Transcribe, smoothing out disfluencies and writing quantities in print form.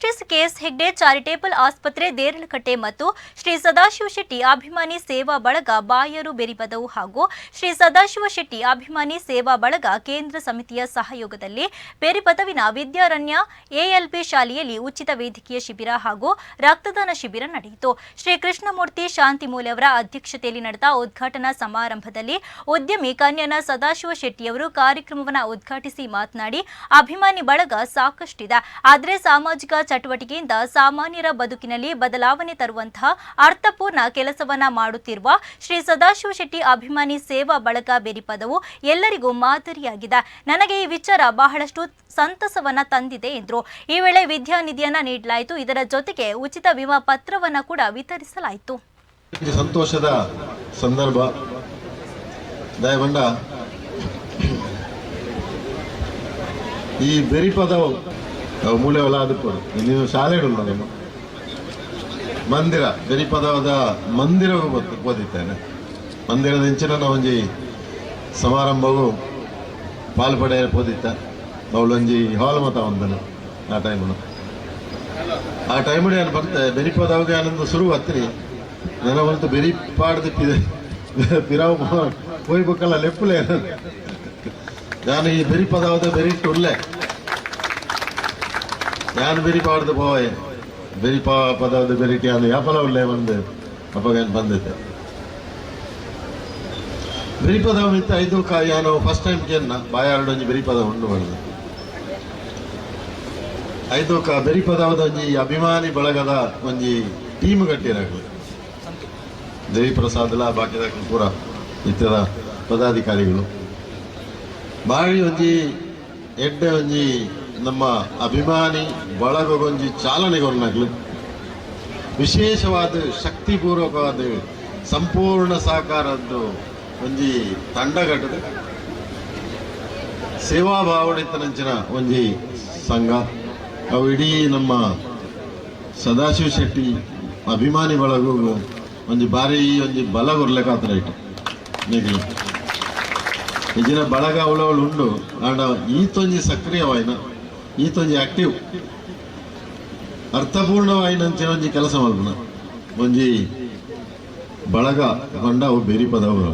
Justice KS Hegde charitable ಆಸ್ಪತ್ರೆ ದೇರಳಕಟ್ಟೆ ಮತ್ತು ಶ್ರೀ ಸದಾಶಿವ ಶೆಟ್ಟಿ ಅಭಿಮಾನಿ ಸೇವಾ ಬಳಗ ಬಾಯರು ಬೆರಿಪದವು ಹಾಗೂ ಶ್ರೀ ಸದಾಶಿವ ಶೆಟ್ಟಿ ಅಭಿಮಾನಿ ಸೇವಾ ಬಳಗ ಕೇಂದ್ರ ಸಮಿತಿಯ ಸಹಯೋಗದಲ್ಲಿ ಬೆರಿಪದವಿನ ವಿದ್ಯಾರಣ್ಯ ಎಎಲ್ಬಿ ಶಾಲೆಯಲ್ಲಿ ಉಚಿತ ವೈದ್ಯಕೀಯ ಶಿಬಿರ ಹಾಗೂ ರಕ್ತದಾನ ಶಿಬಿರ ನಡೆಯಿತು. ಶ್ರೀ ಕೃಷ್ಣಮೂರ್ತಿ ಶಾಂತಿಮೂಲೆ ಅವರ ಅಧ್ಯಕ್ಷತೆಯಲ್ಲಿ ನಡೆದ ಉದ್ಘಾಟನಾ ಸಮಾರಂಭದಲ್ಲಿ ಉದ್ಯಮಿ ಕನ್ಯನ ಸದಾಶಿವ ಶೆಟ್ಟಿಯವರು ಕಾರ್ಯಕ್ರಮವನ್ನು ಉದ್ಘಾಟಿಸಿ ಮಾತನಾಡಿ, ಅಭಿಮಾನಿ ಬಳಗ ಸಾಕಷ್ಟಿದೆ, ಆದರೆ ಸಾಮಾಜಿಕ ಚಟುವಟಿಕೆಯಿಂದ ಸಾಮಾನ್ಯರ ಬದುಕಿನಲ್ಲಿ ಬದಲಾವಣೆ ತರುವಂತಹ ಅರ್ಥಪೂರ್ಣ ಕೆಲಸವನ್ನ ಮಾಡುತ್ತಿರುವ ಶ್ರೀ ಸದಾಶಿವ ಶೆಟ್ಟಿ ಅಭಿಮಾನಿ ಸೇವಾ ಬಳಗ ಬೆರಿಪದವು ಎಲ್ಲರಿಗೂ ಮಾದರಿಯಾಗಿದೆ. ನನಗೆ ಈ ವಿಚಾರ ಬಹಳಷ್ಟು ಸಂತಸವನ್ನ ತಂದಿದೆ ಎಂದರು. ಈ ವೇಳೆ ವಿದ್ಯಾನಿಧಿಯನ್ನ ನೀಡಲಾಯಿತು. ಇದರ ಜೊತೆಗೆ ಉಚಿತ ವಿಮಾ ಪತ್ರವನ್ನ ಕೂಡ ವಿತರಿಸಲಾಯಿತು. ಸಂತೋಷದ ಸಂದರ್ಭ ದಯಗೊಂಡ ಈ ಬೆರಿಪದ ಮೂಲೆ ಆದಿಪ್ಪಡು ನೀವು ಶಾಲೆ ನಾನು ಮಂದಿರ ಬೆರಿಪದದ ಮಂದಿರ ಓದಿದ್ದೇನೆ. ಮಂದಿರದ ಇಂಚಿನ ಒಂಜಿ ಸಮಾರಂಭವು ಪಾಲ್ಪಡೆ ಓದಿತ್ತ ಅವಳೊಂಜಿ ಹಾಲ್ ಮತ ಒಂದನು ಆ ಟೈಮು ಏನು ಬರ್ತೆ ಬೆರಿಪದವ್ಗೆ ಆನಂದ ಶುರು ಹತ್ತಿರಿ ನನ್ನ ಬಂತು ಬೆರಿಪಾಡ್ದಿಪ್ಪಿದೆ ಪಿರಾವು ಹೋಯ್ಬೇಕಲ್ಲ ಲೆಪ್ಪುಲೆ ನಾನು ಈ ಬೆರಿಪದವದ ಬೆರಿಟ್ಟುಲ್ಲೆ ഞാൻ ಬೆರಿಪಾಡ್ದು പോയെ ಬೆರಿಪದವದ ಬೆರಿಟಿ ಅದು ಯಾಪಲ ಉಳ್ಳೆ ಬಂದು ಅಪ್ಪಗೇನು ಬಂದಿದ್ದೆ ಬೆರಿಪದ ಮಿತ್ತ ಐದು ನಾನು ಫಸ್ಟ್ ಟೈಮ್ ಕೇನ್ನ ಬಾಯಾರ್ಡು ಒಂಜಿ ಬೆರಿಪದ ಉಂಡು ಮಾಡಿದೆ ಐದು ಬೆರಿಪದವದ ಒಂಜಿ ಅಭಿಮಾನಿ ಬಳಗದ ಒಂಜಿ ಟೀಮ್ ಕಟ್ಟಿರಾಗಲಿ ದೇವಿ ಪ್ರಸಾದ್ಲ ಬಾಕಿದ ಪೂರ ನಿತ್ಯದ ಪದಾಧಿಕಾರಿಗಳು ಬಾಳಿ ಒಂಜಿ ಎಡ್ಡೆ ಒಂಜಿ ನಮ್ಮ ಅಭಿಮಾನಿ ಬಳಗೊಂಜಿ ಚಾಲನೆಗೊರ್ನಾಗ್ಲು ವಿಶೇಷವಾದ ಶಕ್ತಿಪೂರ್ವಕವಾದ ಸಂಪೂರ್ಣ ಸಹಕಾರದ್ದು ಒಂಜಿ ತಂಡಗಟ್ಟದ ಸೇವಾ ಭಾವನೆತನಂಚಿನ ಒಂಜಿ ಸಂಘ ಅವು ಇಡೀ ನಮ್ಮ ಸದಾಶಿವ ಶೆಟ್ಟಿ ಅಭಿಮಾನಿ ಬಳಗು ಒಂಜಿ ಬಾರಿ ಒಂಜಿ ಬಲ ಕೊರ್ಲೆಕಾತ್ರ ಇಟ್ಟು ನೀಗಲು ಇಜಿನ ಬಳಗ ಅವಳವಳು ಉಂಡು ಆಂಡ ಈತೊಂಜಿ ಸಕ್ರಿಯವಾಯಿನ ಈತೊಂಜಿ ಆಕ್ಟಿವ್ ಅರ್ಥಪೂರ್ಣವಾಯಿನಂಚಿನ ಒಂಜಿ ಕೆಲಸ ಮಲ್ಪನ ಒಂಜಿ ಬಳಗ ಕೊಂಡ ಅವು ಬೆರಿಪದವು